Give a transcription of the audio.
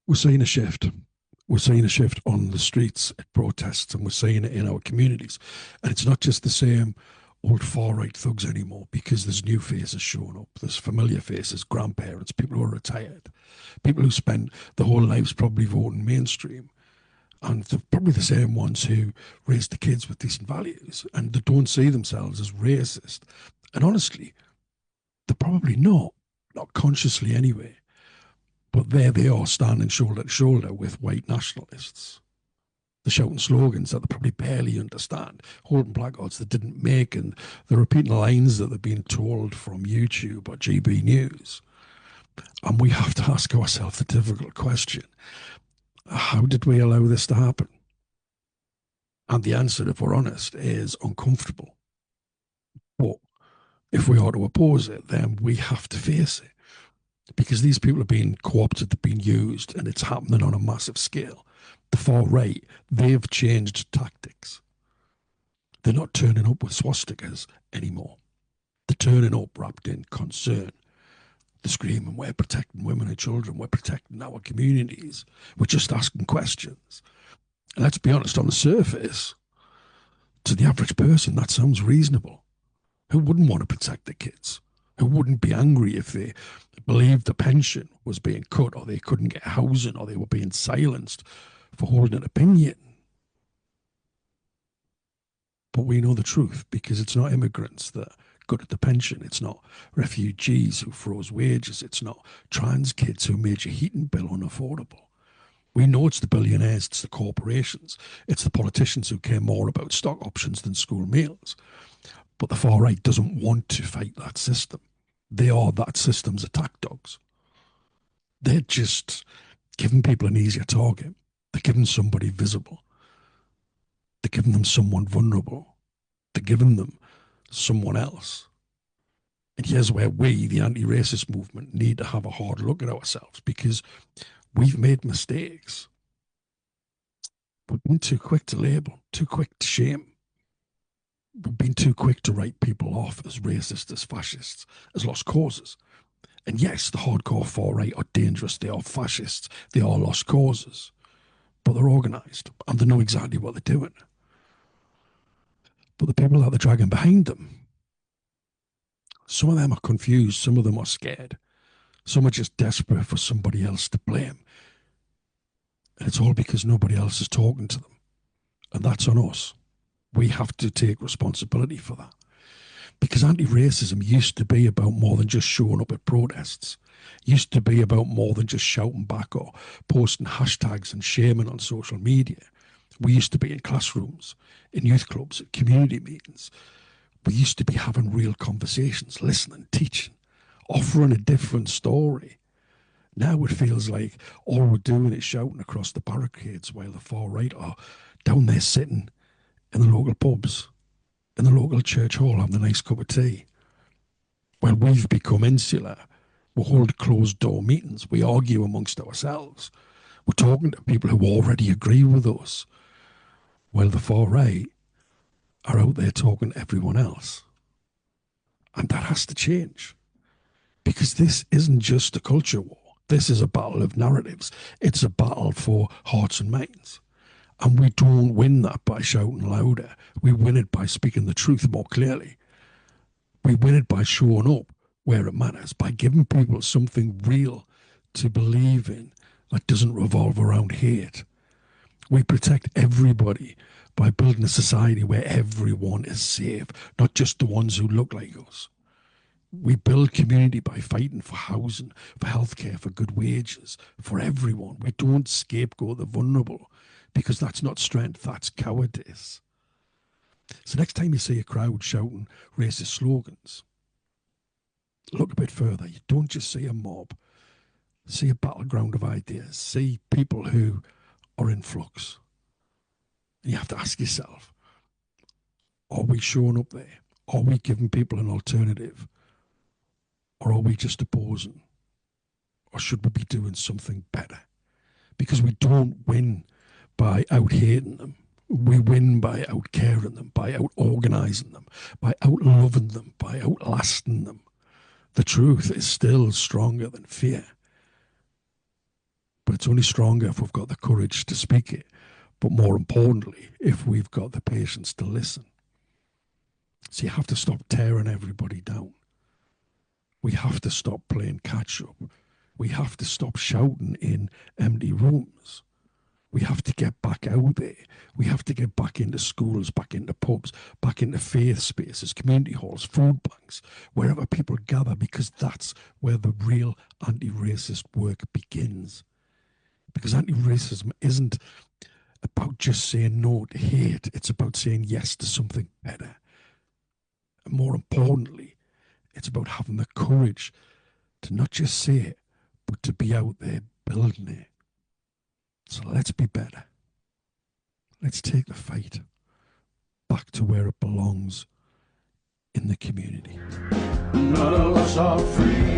We're seeing a shift. We're seeing a shift on the streets at protests, and we're seeing it in our communities. And it's not just the same old far-right thugs anymore, because there's new faces showing up. There's familiar faces, grandparents, people who are retired, people who spent their whole lives probably voting mainstream. And they're probably the same ones who raised the kids with decent values, and they don't see themselves as racist. And honestly, they're probably not consciously anyway. But there they are, standing shoulder to shoulder with white nationalists. They're shouting slogans that they probably barely understand, holding placards they didn't make, and they're repeating lines that they've been told from YouTube or GB News. And we have to ask ourselves the difficult question: how did we allow this to happen? And the answer, if we're honest, is uncomfortable. But if we are to oppose it, then we have to face it. Because these people are being co-opted, they're being used, and it's happening on a massive scale. The far right, they've changed tactics. They're not turning up with swastikas anymore. They're turning up wrapped in concern. They're screaming, we're protecting women and children, we're protecting our communities, we're just asking questions. And let's be honest, on the surface, to the average person, that sounds reasonable. Who wouldn't want to protect their kids? Who wouldn't be angry if they believed the pension was being cut, or they couldn't get housing, or they were being silenced for holding an opinion? But we know the truth, because it's not immigrants that gutted the pension. It's not refugees who froze wages. It's not trans kids who made your heating bill unaffordable. We know it's the billionaires, it's the corporations, it's the politicians who care more about stock options than school meals. But the far right doesn't want to fight that system. They are that system's attack dogs. They're just giving people an easier target. They're giving somebody visible. They're giving them someone vulnerable. They're giving them someone else. And here's where we, the anti-racist movement, need to have a hard look at ourselves, because we've made mistakes. We've been too quick to label, too quick to shame. We've been too quick to write people off as racist, as fascists, as lost causes. And yes, the hardcore far right are dangerous. They are fascists. They are lost causes. But they're organised, and they know exactly what they're doing. But the people that they're dragging behind them, some of them are confused. Some of them are scared. Some are just desperate for somebody else to blame. And it's all because nobody else is talking to them. And that's on us. We have to take responsibility for that. Because anti-racism used to be about more than just showing up at protests. It used to be about more than just shouting back or posting hashtags and shaming on social media. We used to be in classrooms, in youth clubs, at community meetings. We used to be having real conversations, listening, teaching, offering a different story. Now it feels like all we're doing is shouting across the barricades, while the far right are down there sitting in the local pubs, in the local church hall, having a nice cup of tea. Well, we've become insular. We hold closed door meetings. We argue amongst ourselves. We're talking to people who already agree with us, while the far right are out there talking to everyone else. And that has to change, because this isn't just a culture war. This is a battle of narratives. It's a battle for hearts and minds. And we don't win that by shouting louder. We win it by speaking the truth more clearly. We win it by showing up where it matters, by giving people something real to believe in that doesn't revolve around hate. We protect everybody by building a society where everyone is safe, not just the ones who look like us. We build community by fighting for housing, for healthcare, for good wages, for everyone. We don't scapegoat the vulnerable, because that's not strength, that's cowardice. So next time you see a crowd shouting racist slogans, look a bit further. You don't just see a mob. See a battleground of ideas. See people who are in flux. And you have to ask yourself, are we showing up there? Are we giving people an alternative? Or are we just opposing? Or should we be doing something better? Because we don't win by out-hating them. We win by out-caring them, by out-organising them, by out-loving them, by outlasting them. The truth is still stronger than fear, but it's only stronger if we've got the courage to speak it, but more importantly, if we've got the patience to listen. So you have to stop tearing everybody down. We have to stop playing catch up. We have to stop shouting in empty rooms. We have to get back out there. We have to get back into schools, back into pubs, back into faith spaces, community halls, food banks, wherever people gather, because that's where the real anti-racist work begins. Because anti-racism isn't about just saying no to hate. It's about saying yes to something better. And more importantly, it's about having the courage to not just say it, but to be out there building it. So let's be better. Let's take the fight back to where it belongs, in the community. None of us are free.